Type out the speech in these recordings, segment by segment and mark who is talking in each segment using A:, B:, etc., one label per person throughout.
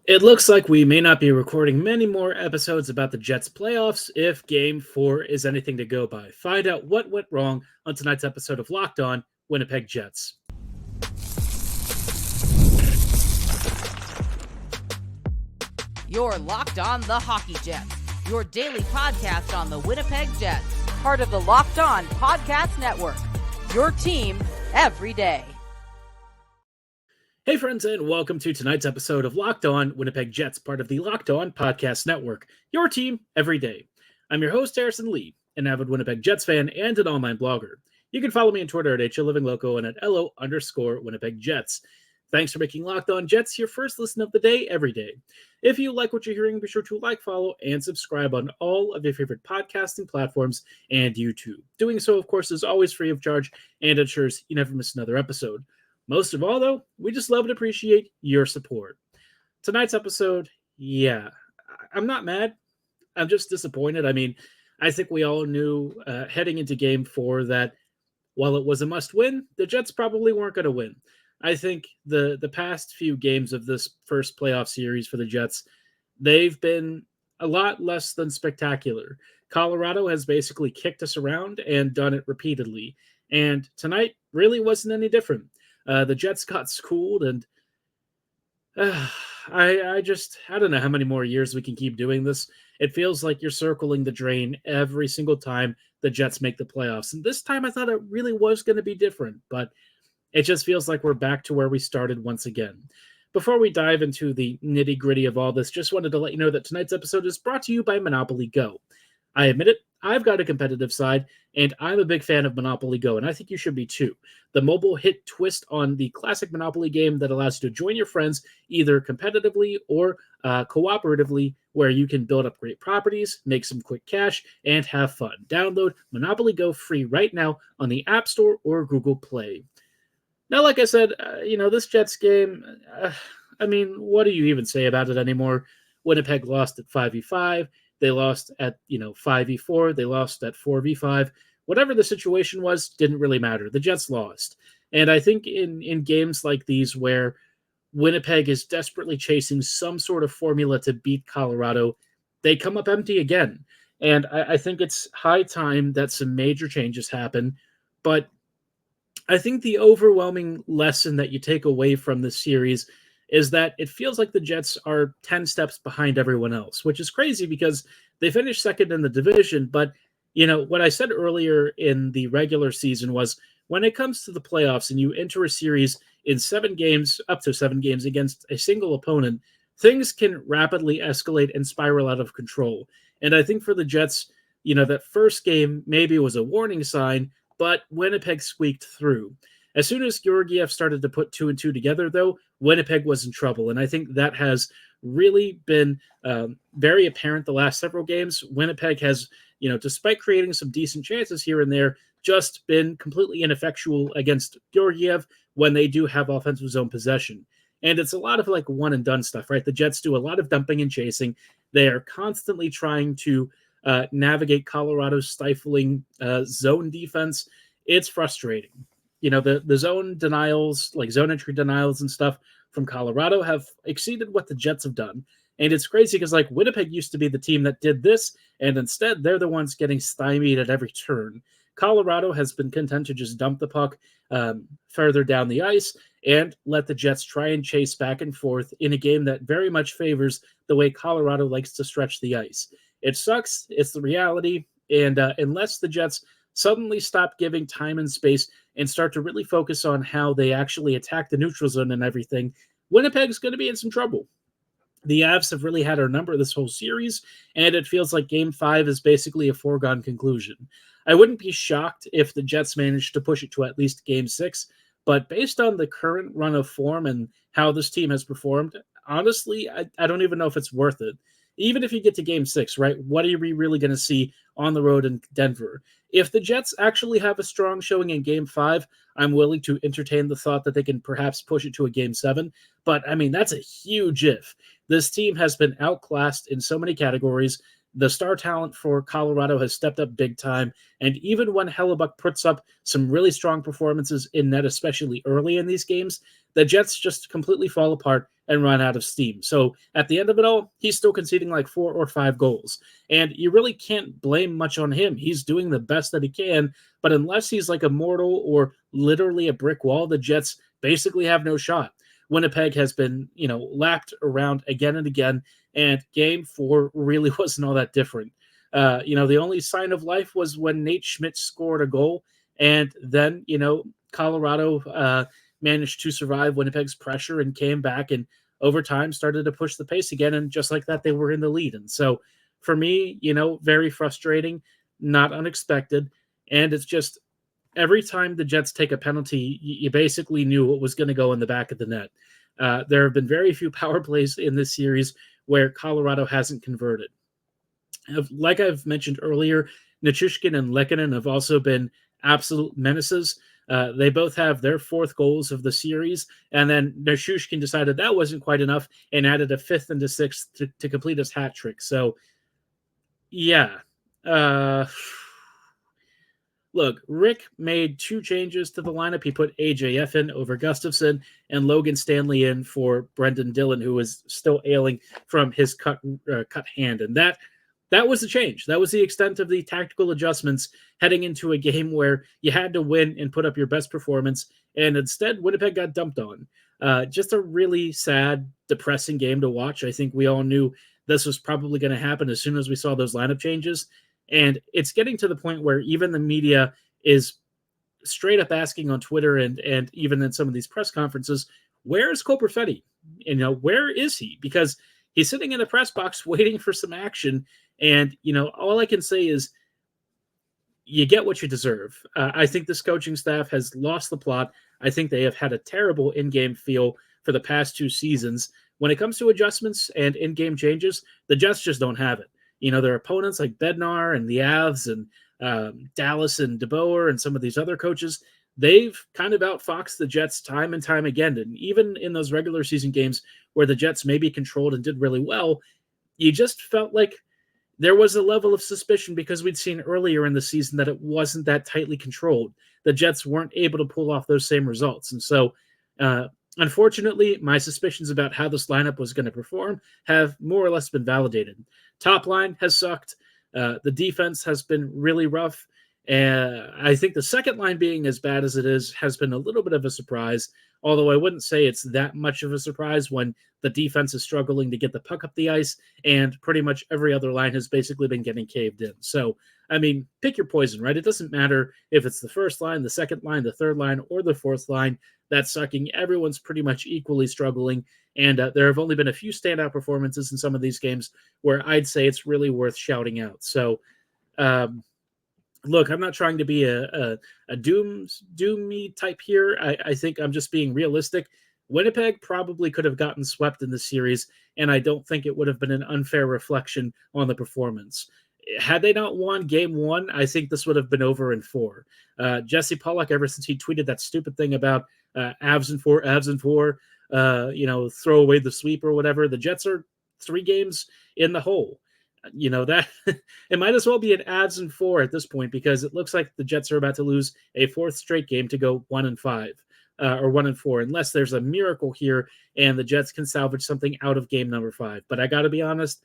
A: It looks like we may not be recording many more episodes about the Jets playoffs if Game 4 is anything to go by. Find out what went wrong on tonight's episode of Locked On Winnipeg Jets.
B: You're Locked On the Hockey Jets, your daily podcast on the Winnipeg Jets, part of the Locked On Podcast Network, your team every day.
A: Hey friends, and welcome to tonight's episode of Locked On Winnipeg Jets, part of the Locked On Podcast Network, your team every day. I'm your host, Harrison Lee, an avid Winnipeg Jets fan and an online blogger. You can follow me on Twitter at HLivingLoco and at LO_Winnipeg Jets. Thanks for making Locked On Jets your first listen of the day every day. If you like what you're hearing, be sure to like, follow, and subscribe on all of your favorite podcasting platforms and YouTube. Doing so, of course, is always free of charge and ensures you never miss another episode. Most of all, though, we just love and appreciate your support. Tonight's episode, I'm not mad. I'm just disappointed. I mean, I think we all knew heading into Game 4 that while it was a must-win, the Jets probably weren't going to win. I think the past few games of this first playoff series for the Jets, they've been a lot less than spectacular. Colorado has basically kicked us around and done it repeatedly. And tonight really wasn't any different. The Jets got schooled, and I don't know how many more years we can keep doing this. It feels like you're circling the drain every single time the Jets make the playoffs. And this time I thought it really was going to be different, but it just feels like we're back to where we started once again. Before we dive into the nitty-gritty of all this, just wanted to let you know that tonight's episode is brought to you by Monopoly Go. I admit it, I've got a competitive side, and I'm a big fan of Monopoly Go, and I think you should be too. The mobile hit twist on the classic Monopoly game that allows you to join your friends either competitively or cooperatively, where you can build up great properties, make some quick cash, and have fun. Download Monopoly Go free right now on the App Store or Google Play. Now, like I said, this Jets game, what do you even say about it anymore? Winnipeg lost at 5v5. They lost at, 5v4. They lost at 4v5. Whatever the situation was, didn't really matter. The Jets lost. And I think in games like these where Winnipeg is desperately chasing some sort of formula to beat Colorado, they come up empty again. And I think it's high time that some major changes happen. But I think the overwhelming lesson that you take away from this series is that it feels like the Jets are 10 steps behind everyone else, which is crazy because they finished second in the division. But, what I said earlier in the regular season was when it comes to the playoffs and you enter a series in 7 games, up to 7 games against a single opponent, things can rapidly escalate and spiral out of control. And I think for the Jets, that first game maybe was a warning sign, but Winnipeg squeaked through. As soon as Georgiev started to put 2 and 2 together, though, Winnipeg was in trouble. And I think that has really been very apparent the last several games. Winnipeg has, despite creating some decent chances here and there, just been completely ineffectual against Georgiev when they do have offensive zone possession. And it's a lot of like one and done stuff, right? The Jets do a lot of dumping and chasing. They are constantly trying to navigate Colorado's stifling zone defense. It's frustrating. The zone denials, like zone entry denials and stuff from Colorado have exceeded what the Jets have done. And it's crazy because like Winnipeg used to be the team that did this, and instead they're the ones getting stymied at every turn. Colorado has been content to just dump the puck further down the ice and let the Jets try and chase back and forth in a game that very much favors the way Colorado likes to stretch the ice. It sucks. It's the reality. And unless the Jets suddenly stop giving time and space and start to really focus on how they actually attack the neutral zone and everything, Winnipeg's going to be in some trouble. The Avs have really had our number this whole series, and it feels like Game 5 is basically a foregone conclusion. I wouldn't be shocked if the Jets managed to push it to at least Game 6, but based on the current run of form and how this team has performed, honestly, I don't even know if it's worth it. Even if you get to Game 6, right, what are we really going to see on the road in Denver? If the Jets actually have a strong showing in Game 5, I'm willing to entertain the thought that they can perhaps push it to a Game 7. But, that's a huge if. This team has been outclassed in so many categories. The star talent for Colorado has stepped up big time. And even when Hellebuck puts up some really strong performances in net, especially early in these games, the Jets just completely fall apart and run out of steam. So at the end of it all, he's still conceding like 4 or 5 goals. And you really can't blame much on him. He's doing the best that he can, but unless he's like immortal or literally a brick wall, the Jets basically have no shot. Winnipeg has been, lapped around again and again, and game 4 really wasn't all that different. The only sign of life was when Nate Schmidt scored a goal, and then, Colorado managed to survive Winnipeg's pressure and came back and over time started to push the pace again. And just like that, they were in the lead. And so for me, very frustrating, not unexpected. And it's just every time the Jets take a penalty, you basically knew what was going to go in the back of the net. There have been very few power plays in this series where Colorado hasn't converted. Like I've mentioned earlier, Nichushkin and Lehkonen have also been absolute menaces. They both have their 4th goals of the series, and then Nichushkin decided that wasn't quite enough and added a 5th and a 6th to complete his hat trick. So, yeah. Look, Rick made 2 changes to the lineup. He put AJF in over Gustafsson and Logan Stanley in for Brendan Dillon, who was still ailing from his cut hand. And that was the change. That was the extent of the tactical adjustments heading into a game where you had to win and put up your best performance. And instead, Winnipeg got dumped on. Just a really sad, depressing game to watch. I think we all knew this was probably going to happen as soon as we saw those lineup changes. And it's getting to the point where even the media is straight up asking on Twitter and even in some of these press conferences, where is Cole Perfetti? Where is he? Because he's sitting in the press box waiting for some action. And, all I can say is you get what you deserve. I think this coaching staff has lost the plot. I think they have had a terrible in-game feel for the past 2 seasons. When it comes to adjustments and in-game changes, the Jets just don't have it. Their opponents like Bednar and the Avs and Dallas and DeBoer and some of these other coaches, they've kind of outfoxed the Jets time and time again. And even in those regular season games where the Jets maybe controlled and did really well, you just felt like there was a level of suspicion because we'd seen earlier in the season that it wasn't that tightly controlled. The Jets weren't able to pull off those same results. And so, unfortunately, my suspicions about how this lineup was going to perform have more or less been validated. Top line has sucked. The defense has been really rough. I think the second line being as bad as it is has been a little bit of a surprise, although I wouldn't say it's that much of a surprise when the defense is struggling to get the puck up the ice and pretty much every other line has basically been getting caved in. So, pick your poison, right? It doesn't matter if it's the first line, the second line, the third line, or the fourth line that's sucking. Everyone's pretty much equally struggling. And there have only been a few standout performances in some of these games where I'd say it's really worth shouting out. So, look, I'm not trying to be a doom me type here. I think I'm just being realistic. Winnipeg probably could have gotten swept in this series, and I don't think it would have been an unfair reflection on the performance. Had they not won game 1, I think this would have been over in 4. Jesse Pollock, ever since he tweeted that stupid thing about Avs in 4, throw away the sweep or whatever, the Jets are 3 games in the hole. That it might as well be an Avs in 4 at this point because it looks like the Jets are about to lose a 4th straight game to go 1-5 or 1-4, unless there's a miracle here and the Jets can salvage something out of game number 5. But I got to be honest,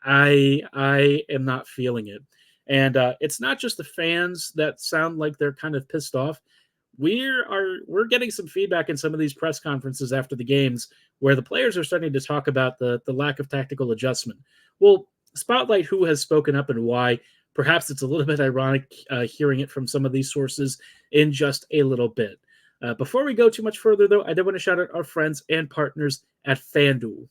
A: I am not feeling it. And it's not just the fans that sound like they're kind of pissed off. We're getting some feedback in some of these press conferences after the games where the players are starting to talk about the lack of tactical adjustment. Well, spotlight who has spoken up and why. Perhaps it's a little bit ironic hearing it from some of these sources in just a little bit. Before we go too much further, though, I did want to shout out our friends and partners at FanDuel.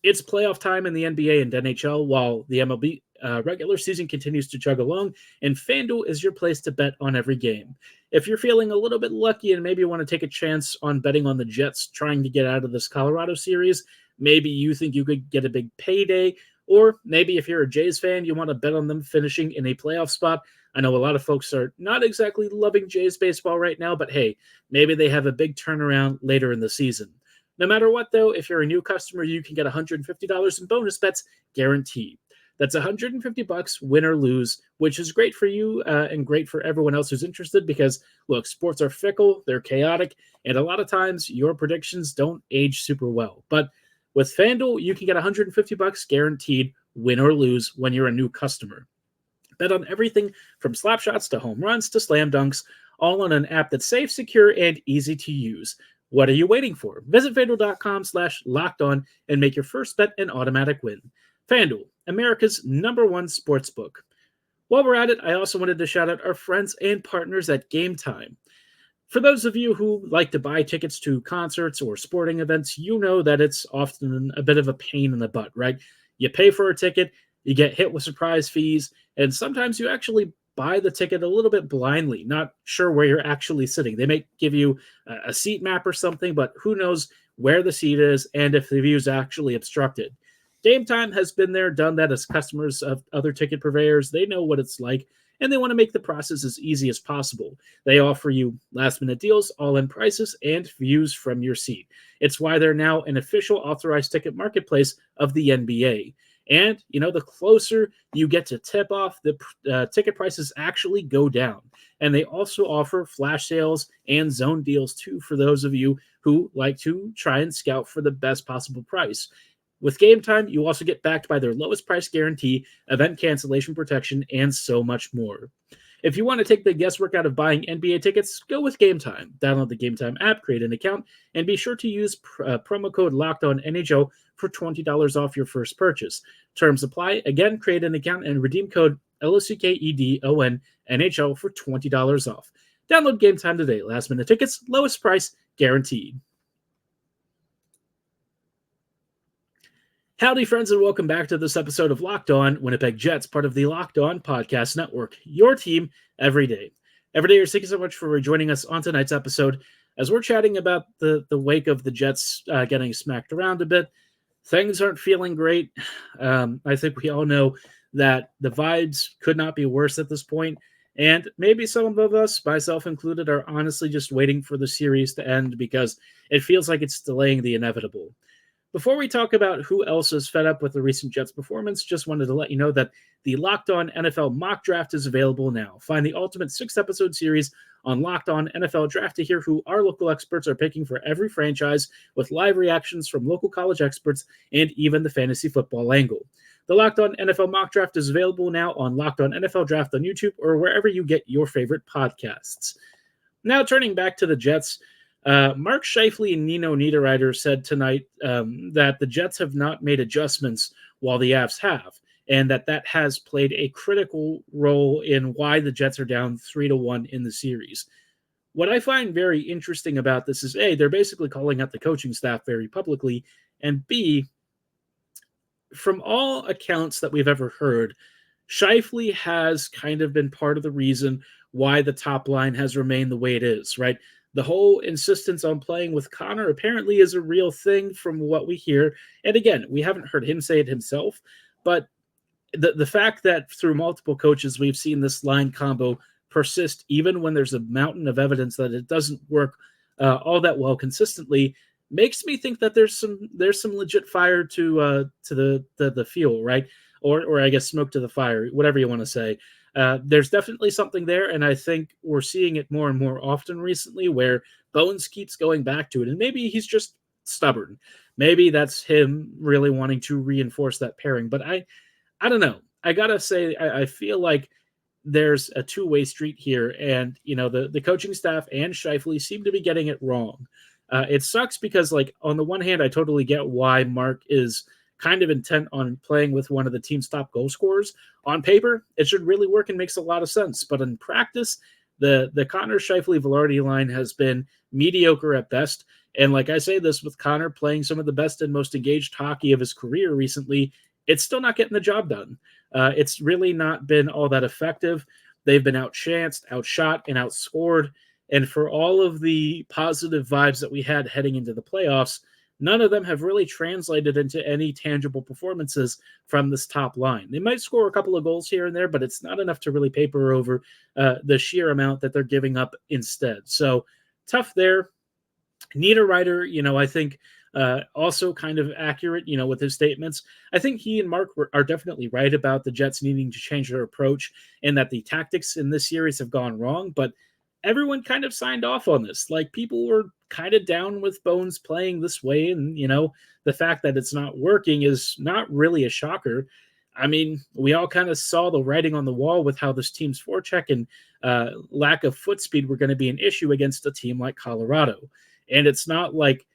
A: It's playoff time in the NBA and NHL while the MLB regular season continues to chug along, and FanDuel is your place to bet on every game. If you're feeling a little bit lucky and maybe you want to take a chance on betting on the Jets trying to get out of this Colorado series, maybe you think you could get a big payday, or maybe if you're a Jays fan, you want to bet on them finishing in a playoff spot. I know a lot of folks are not exactly loving Jays baseball right now, but hey, maybe they have a big turnaround later in the season. No matter what, though, if you're a new customer, you can get $150 in bonus bets guaranteed. That's $150, win or lose, which is great for you and great for everyone else who's interested because, look, sports are fickle, they're chaotic, and a lot of times your predictions don't age super well. But with FanDuel, you can get $150 guaranteed, win or lose, when you're a new customer. Bet on everything from slap shots to home runs to slam dunks, all on an app that's safe, secure, and easy to use. What are you waiting for? Visit FanDuel.com/lockedon and make your first bet an automatic win. FanDuel, America's #1 sportsbook. While we're at it, I also wanted to shout out our friends and partners at Gametime. For those of you who like to buy tickets to concerts or sporting events, you know that it's often a bit of a pain in the butt, right? You pay for a ticket, you get hit with surprise fees, and sometimes you actually buy the ticket a little bit blindly, not sure where you're actually sitting. They may give you a seat map or something, but who knows where the seat is and if the view is actually obstructed. Gametime has been there, done that as customers of other ticket purveyors. They know what it's like, and they want to make the process as easy as possible. They offer you last-minute deals, all-in prices, and views from your seat. It's why they're now an official authorized ticket marketplace of the NBA. And, the closer you get to tip-off, the ticket prices actually go down. And they also offer flash sales and zone deals, too, for those of you who like to try and scout for the best possible price. With Gametime, you also get backed by their lowest price guarantee, event cancellation protection, and so much more. If you want to take the guesswork out of buying NBA tickets, go with Gametime. Download the Gametime app, create an account, and be sure to use promo code LOCKEDONNHL for $20 off your first purchase. Terms apply. Again, create an account and redeem code LOCKEDONNHL for $20 off. Download Gametime today. Last minute tickets, lowest price guaranteed. Howdy, friends, and welcome back to this episode of Locked On Winnipeg Jets, part of the Locked On Podcast Network, your team every day. Every day, thank you so much for joining us on tonight's episode as we're chatting about the wake of the Jets getting smacked around a bit. Things aren't feeling great. I think we all know that the vibes could not be worse at this point, and maybe some of us, myself included, are honestly just waiting for the series to end because it feels like it's delaying the inevitable. Before we talk about who else is fed up with the recent Jets performance, just wanted to let you know that the Locked On NFL mock draft is available now. Find the ultimate 6-episode series on Locked On NFL Draft to hear who our local experts are picking for every franchise with live reactions from local college experts and even the fantasy football angle. The Locked On NFL mock draft is available now on Locked On NFL Draft on YouTube or wherever you get your favorite podcasts. Now turning back to the Jets, Mark Scheifele and Nino Niederreiter said tonight that the Jets have not made adjustments while the Avs have, and that has played a critical role in why the Jets are down 3-1 in the series. What I find very interesting about this is, A, they're basically calling out the coaching staff very publicly, and B, from all accounts that we've ever heard, Scheifele has kind of been part of the reason why the top line has remained the way it is, right? The whole insistence on playing with Connor apparently is a real thing from what we hear. And again, we haven't heard him say it himself, but the fact that through multiple coaches, we've seen this line combo persist, even when there's a mountain of evidence that it doesn't work all that well consistently, makes me think that there's some legit fire to the fuel, right? Or I guess smoke to the fire, whatever you want to say. There's definitely something there, and I think we're seeing it more and more often recently where Bones keeps going back to it, and maybe he's just stubborn. Maybe that's him really wanting to reinforce that pairing, but I don't know. I gotta say, I feel like there's a two-way street here, and the coaching staff and Scheifele seem to be getting it wrong. It sucks because, on the one hand, I totally get why Mark is kind of intent on playing with one of the team's top goal scorers. On paper, it should really work and makes a lot of sense. But in practice, the Connor Scheifele Velarde line has been mediocre at best. And like I say this with Connor playing some of the best and most engaged hockey of his career recently, it's still not getting the job done. It's really not been all that effective. They've been outchanced, outshot, and outscored. And for all of the positive vibes that we had heading into the playoffs, none of them have really translated into any tangible performances from this top line. They might score a couple of goals here and there, but it's not enough to really paper over the sheer amount that they're giving up instead. So tough there. Niederreiter, I think Also kind of accurate, with his statements. I think he and Mark are definitely right about the Jets needing to change their approach and that the tactics in this series have gone wrong, but everyone kind of signed off on this. Like, people were kind of down with Bones playing this way, and, the fact that it's not working is not really a shocker. I mean, we all kind of saw the writing on the wall with how this team's forecheck and lack of foot speed were going to be an issue against a team like Colorado. And it's not like,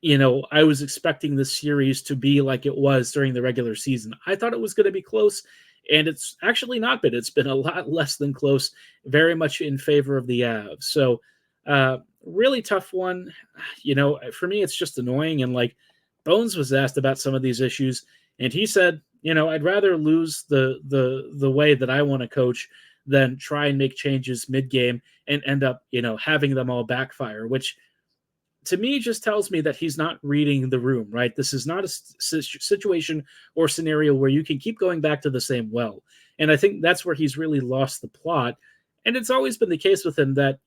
A: I was expecting this series to be like it was during the regular season. I thought it was going to be close, and it's actually not been. It's been a lot less than close, very much in favor of the Avs. So, really tough one. For me, it's just annoying. And like, Bones was asked about some of these issues, and he said, I'd rather lose the way that I want to coach than try and make changes mid-game and end up, having them all backfire, which to me just tells me that he's not reading the room, right? This is not a situation or scenario where you can keep going back to the same well. And I think that's where he's really lost the plot. And it's always been the case with him that,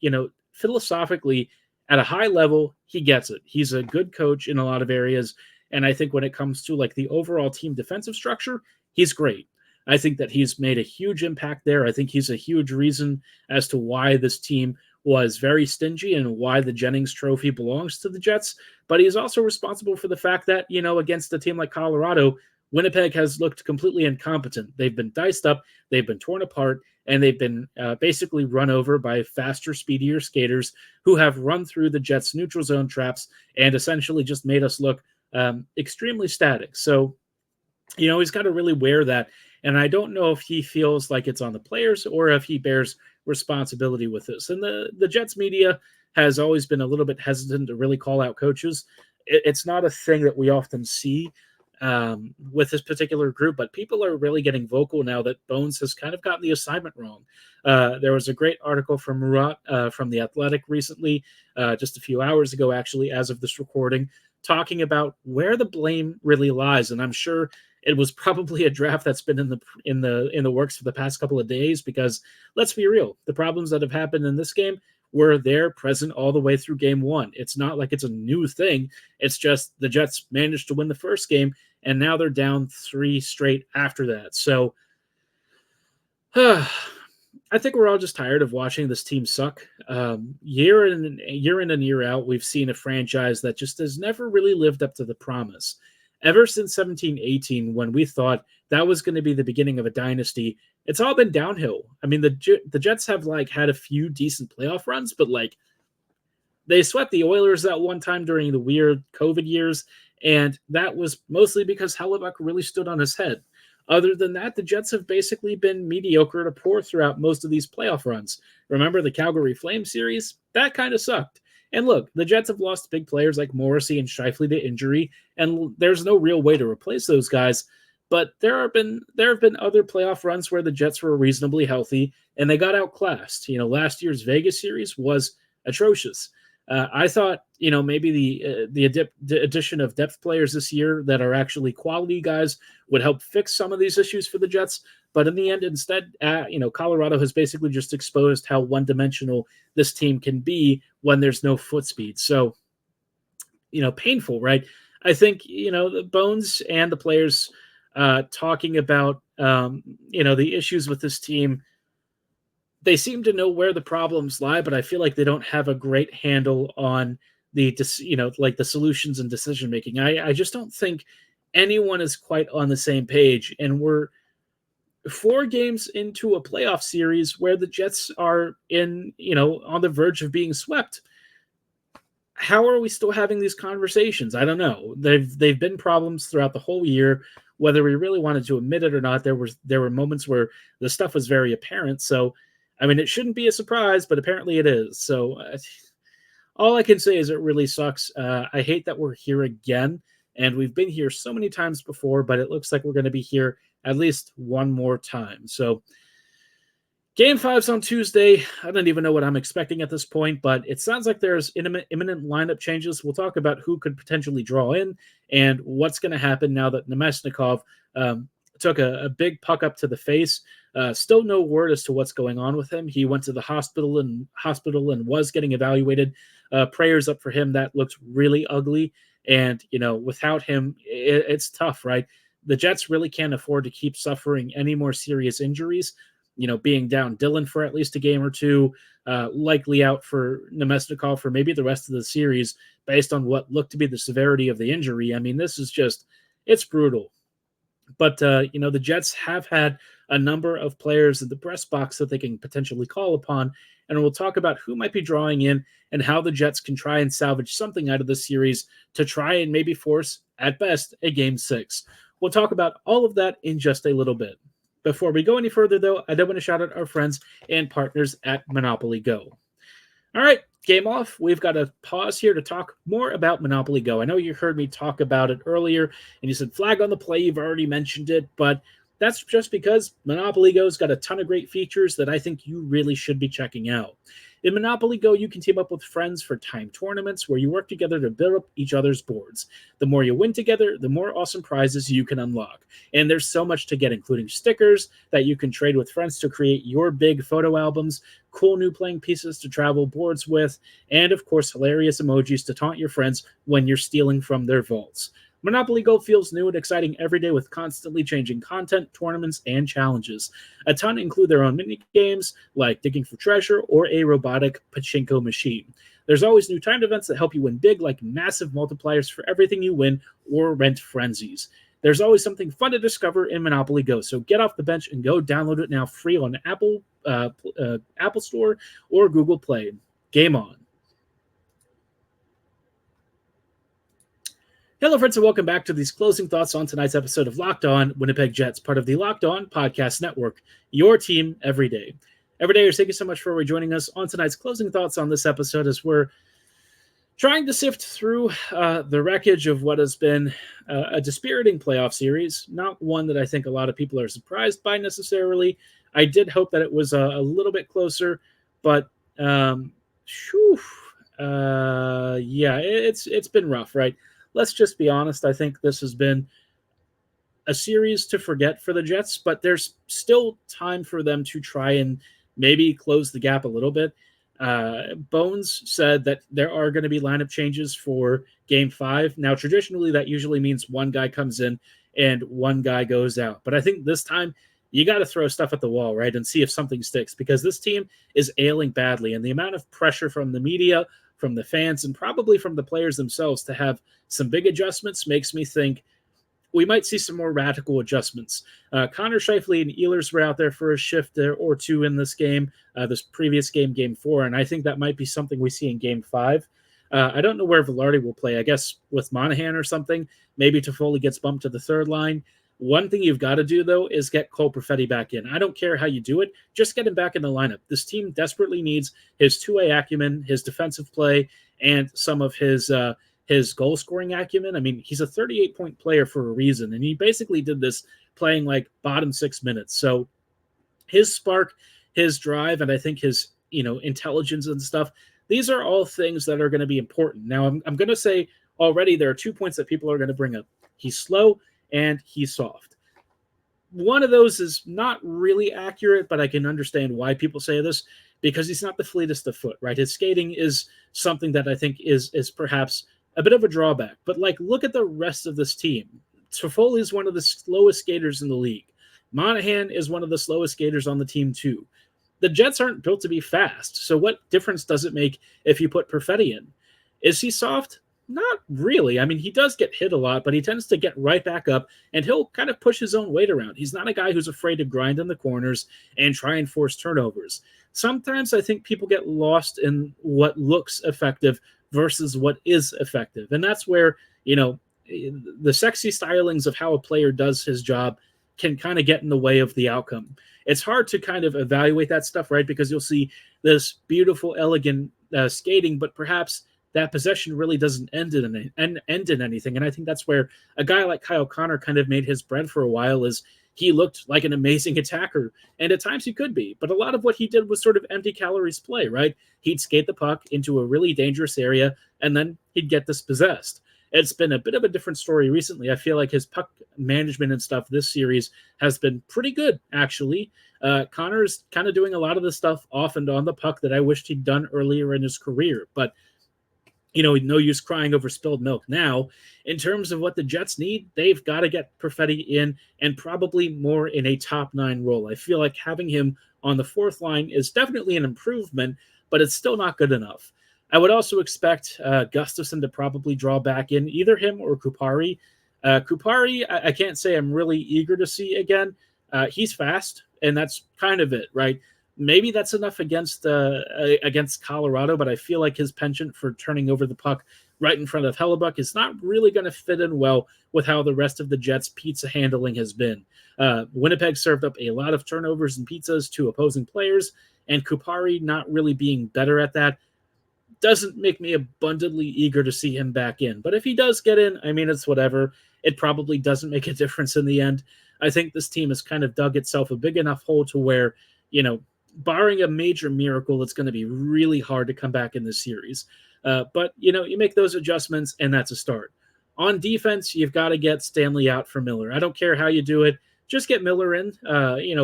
A: philosophically, at a high level, he gets it. He's a good coach in a lot of areas. And I think when it comes to like the overall team defensive structure, he's great. I think that he's made a huge impact there. I think he's a huge reason as to why this team was very stingy and why the Jennings Trophy belongs to the Jets. But he's also responsible for the fact that, against a team like Colorado, Winnipeg has looked completely incompetent. They've been diced up, they've been torn apart, and they've been basically run over by faster, speedier skaters who have run through the Jets' neutral zone traps and essentially just made us look extremely static. So, he's got to really wear that. And I don't know if he feels like it's on the players or if he bears responsibility with this. And the Jets media has always been a little bit hesitant to really call out coaches. It's not a thing that we often see with this particular group, but people are really getting vocal now that Bones has kind of gotten the assignment wrong. There was a great article from Murat from The Athletic recently, just a few hours ago, actually, as of this recording, talking about where the blame really lies. And I'm sure it was probably a draft that's been in the works for the past couple of days, because let's be real, the problems that have happened in this game were there present all the way through game one. It's not like it's a new thing. It's just the Jets managed to win the first game, and now they're down 3 straight after that. So I think we're all just tired of watching this team suck. Year in and year out, we've seen a franchise that just has never really lived up to the promise. Ever since 17-18, when we thought that was going to be the beginning of a dynasty, it's all been downhill. I mean, the Jets have had a few decent playoff runs, but they swept the Oilers that one time during the weird COVID years, and that was mostly because Hellebuck really stood on his head. Other than that, the Jets have basically been mediocre to poor throughout most of these playoff runs. Remember the Calgary Flames series? That kind of sucked. And look, the Jets have lost big players like Morrissey and Scheifele to injury, and there's no real way to replace those guys. But there have been other playoff runs where the Jets were reasonably healthy and they got outclassed. Last year's Vegas series was atrocious. I thought, maybe the addition of depth players this year that are actually quality guys would help fix some of these issues for the Jets. But in the end, instead, Colorado has basically just exposed how one-dimensional this team can be when there's no foot speed. So, painful, right? I think, the Bones and the players talking about, the issues with this team, they seem to know where the problems lie, but I feel like they don't have a great handle on the solutions and decision-making. I just don't think anyone is quite on the same page. And we're 4 games into a playoff series where the Jets are on the verge of being swept. How are we still having these conversations? I don't know. They've been problems throughout the whole year, whether we really wanted to admit it or not. There were moments where the stuff was very apparent. So, I mean, it shouldn't be a surprise, but apparently it is. So all I can say is it really sucks. I hate that we're here again, and we've been here so many times before, but it looks like we're going to be here at least one more time. So Game 5's on Tuesday. I don't even know what I'm expecting at this point, but it sounds like there's imminent lineup changes. We'll talk about who could potentially draw in and what's going to happen now that Nemesnikov took a big puck up to the face. Still no word as to what's going on with him. He went to the hospital and was getting evaluated. Prayers up for him. That looks really ugly. And, without him, it's tough, right? The Jets really can't afford to keep suffering any more serious injuries. Being down Dylan for at least a game or two, likely out for Nemesnikov for maybe the rest of the series based on what looked to be the severity of the injury. I mean, this is it's brutal. But, the Jets have had a number of players in the press box that they can potentially call upon. And we'll talk about who might be drawing in and how the Jets can try and salvage something out of this series to try and maybe force, at best, a Game 6. We'll talk about all of that in just a little bit. Before we go any further, though, I do want to shout out our friends and partners at Monopoly Go. All right, game off. We've got to pause here to talk more about Monopoly Go. I know you heard me talk about it earlier, and you said flag on the play. You've already mentioned it, but that's just because Monopoly Go's got a ton of great features that I think you really should be checking out. In Monopoly Go, you can team up with friends for timed tournaments where you work together to build up each other's boards. The more you win together, the more awesome prizes you can unlock. And there's so much to get, including stickers that you can trade with friends to create your big photo albums, cool new playing pieces to travel boards with, and of course, hilarious emojis to taunt your friends when you're stealing from their vaults. Monopoly Go feels new and exciting every day with constantly changing content, tournaments, and challenges. A ton include their own mini games, like digging for treasure or a robotic pachinko machine. There's always new timed events that help you win big, like massive multipliers for everything you win or rent frenzies. There's always something fun to discover in Monopoly Go, so get off the bench and go download it now free on Apple Store or Google Play. Game on. Hello, friends, and welcome back to these closing thoughts on tonight's episode of Locked On Winnipeg Jets, part of the Locked On Podcast Network, your team every day. Everydayers, thank you so much for joining us on tonight's closing thoughts on this episode as we're trying to sift through the wreckage of what has been a dispiriting playoff series, not one that I think a lot of people are surprised by necessarily. I did hope that it was a little bit closer, but it's been rough, right? Let's just be honest. I think this has been a series to forget for the Jets, but there's still time for them to try and maybe close the gap a little bit. Bones said that there are going to be lineup changes for Game 5. Now, traditionally, that usually means one guy comes in and one guy goes out. But I think this time you got to throw stuff at the wall, right, and see if something sticks, because this team is ailing badly, and the amount of pressure from the media, from the fans, and probably from the players themselves to have some big adjustments makes me think we might see some more radical adjustments. Connor Scheifele and Ehlers were out there for a shift or two in this game, this previous game, Game 4, and I think that might be something we see in Game 5. I don't know where Velarde will play. I guess with Monahan or something. Maybe Toffoli gets bumped to the third line. One thing you've got to do, though, is get Cole Perfetti back in. I don't care how you do it. Just get him back in the lineup. This team desperately needs his two-way acumen, his defensive play, and some of his goal-scoring acumen. I mean, he's a 38-point player for a reason, and he basically did this playing like bottom 6 minutes. So his spark, his drive, and I think his intelligence and stuff, these are all things that are going to be important. Now, I'm going to say already there are 2 points that people are going to bring up. He's slow and he's soft. One of those is not really accurate, but I can understand why people say this, because he's not the fleetest of foot, right? His skating is something that I think is perhaps a bit of a drawback. But look at the rest of this team. Toffoli is one of the slowest skaters in the league. Monahan is one of the slowest skaters on the team too. The Jets aren't built to be fast, so what difference does it make if you put Perfetti in? Is he soft? Not really. I mean, he does get hit a lot, but he tends to get right back up, and he'll kind of push his own weight around. He's not a guy who's afraid to grind in the corners and try and force turnovers. Sometimes I think people get lost in what looks effective versus what is effective. And that's where, the sexy stylings of how a player does his job can kind of get in the way of the outcome. It's hard to kind of evaluate that stuff, right? Because you'll see this beautiful, elegant skating, but perhaps that possession really doesn't end in anything. And I think that's where a guy like Kyle Connor kind of made his bread for a while, is he looked like an amazing attacker. And at times he could be. But a lot of what he did was sort of empty calories play, right? He'd skate the puck into a really dangerous area, and then he'd get dispossessed. It's been a bit of a different story recently. I feel like his puck management and stuff this series has been pretty good, actually. Connor's kind of doing a lot of the stuff off and on the puck that I wished he'd done earlier in his career. But no use crying over spilled milk. Now, in terms of what the Jets need, they've got to get Perfetti in, and probably more in a top 9 role. I feel like having him on the 4th line is definitely an improvement, but it's still not good enough. I would also expect Gustafsson to probably draw back in, either him or Kupari. Kupari, I can't say I'm really eager to see again. He's fast, and that's kind of it, right? Maybe that's enough against Colorado, but I feel like his penchant for turning over the puck right in front of Hellebuck is not really going to fit in well with how the rest of the Jets' pizza handling has been. Winnipeg served up a lot of turnovers and pizzas to opposing players, and Kupari not really being better at that doesn't make me abundantly eager to see him back in. But if he does get in, I mean, it's whatever. It probably doesn't make a difference in the end. I think this team has kind of dug itself a big enough hole to where, barring a major miracle, it's going to be really hard to come back in this series. But, you make those adjustments, and that's a start. On defense, you've got to get Stanley out for Miller. I don't care how you do it. Just get Miller in.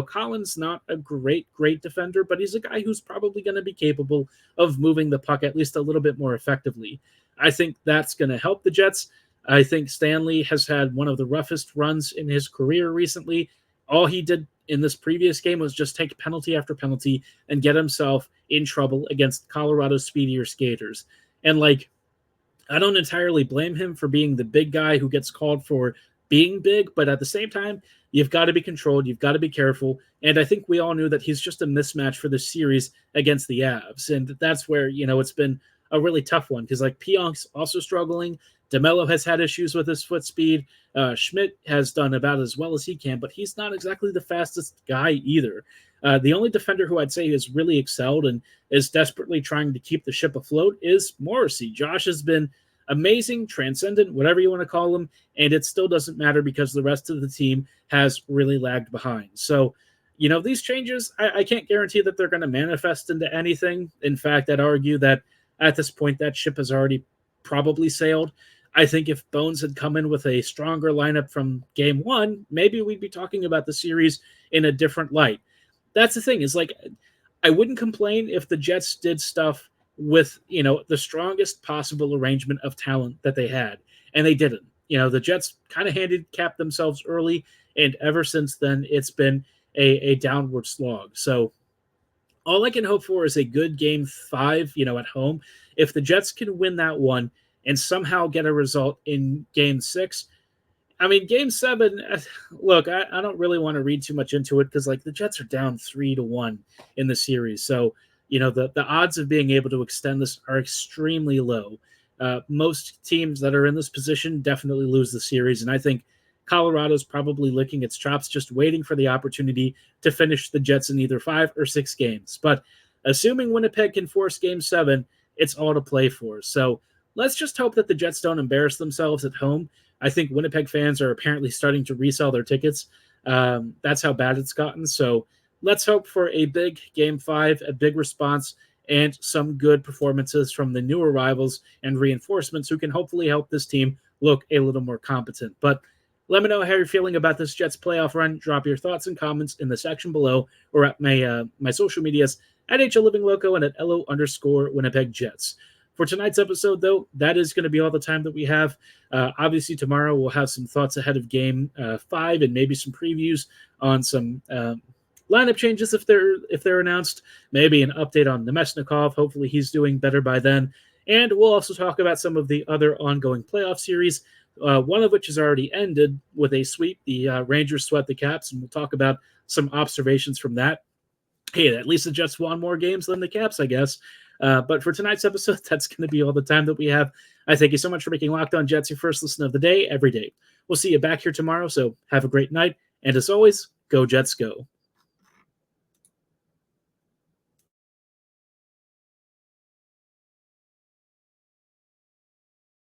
A: Collins not a great defender, but he's a guy who's probably going to be capable of moving the puck at least a little bit more effectively. I think that's going to help the Jets. I think Stanley has had one of the roughest runs in his career recently. All he did in this previous game was just take penalty after penalty and get himself in trouble against Colorado's speedier skaters. And I don't entirely blame him for being the big guy who gets called for being big, but at the same time, you've got to be controlled. You've got to be careful. And I think we all knew that he's just a mismatch for this series against the Avs. And that's where, it's been a really tough one because Pionk's also struggling. DeMello has had issues with his foot speed. Schmidt has done about as well as he can, but he's not exactly the fastest guy either. The only defender who I'd say has really excelled and is desperately trying to keep the ship afloat is Morrissey. Josh has been amazing, transcendent, whatever you want to call him, and it still doesn't matter because the rest of the team has really lagged behind. So, these changes, I can't guarantee that they're going to manifest into anything. In fact, I'd argue that at this point, that ship has already probably sailed. I think if Bones had come in with a stronger lineup from game 1, maybe we'd be talking about the series in a different light. That's the thing, is I wouldn't complain if the Jets did stuff with, the strongest possible arrangement of talent that they had, and they didn't. The Jets kind of handicapped themselves early, and ever since then, it's been a downward slog. So all I can hope for is a good game 5, at home. If the Jets can win that one and somehow get a result in game 6, I mean, game 7, look, I don't really want to read too much into it because, the Jets are down 3-1 in the series. So, the odds of being able to extend this are extremely low. Most teams that are in this position definitely lose the series, and I think Colorado's probably licking its chops, just waiting for the opportunity to finish the Jets in either 5 or 6 games. But assuming Winnipeg can force game 7, it's all to play for. So let's just hope that the Jets don't embarrass themselves at home. I think Winnipeg fans are apparently starting to resell their tickets. That's how bad it's gotten. So let's hope for a big game 5, a big response, and some good performances from the new arrivals and reinforcements who can hopefully help this team look a little more competent. But let me know how you're feeling about this Jets playoff run. Drop your thoughts and comments in the section below or at my social medias at HLivingLoco and at LO_Winnipeg Jets. For tonight's episode, though, that is going to be all the time that we have. Obviously, tomorrow we'll have some thoughts ahead of game 5 and maybe some previews on some lineup changes if they're announced. Maybe an update on Nemesnikov. Hopefully, he's doing better by then. And we'll also talk about some of the other ongoing playoff series, one of which has already ended with a sweep. The Rangers swept the Caps, and we'll talk about some observations from that. Hey, at least the Jets won more games than the Caps, I guess. But for tonight's episode, that's going to be all the time that we have. I thank you so much for making Locked On Jets your first listen of the day, every day. We'll see you back here tomorrow, so have a great night. And as always, go Jets, go.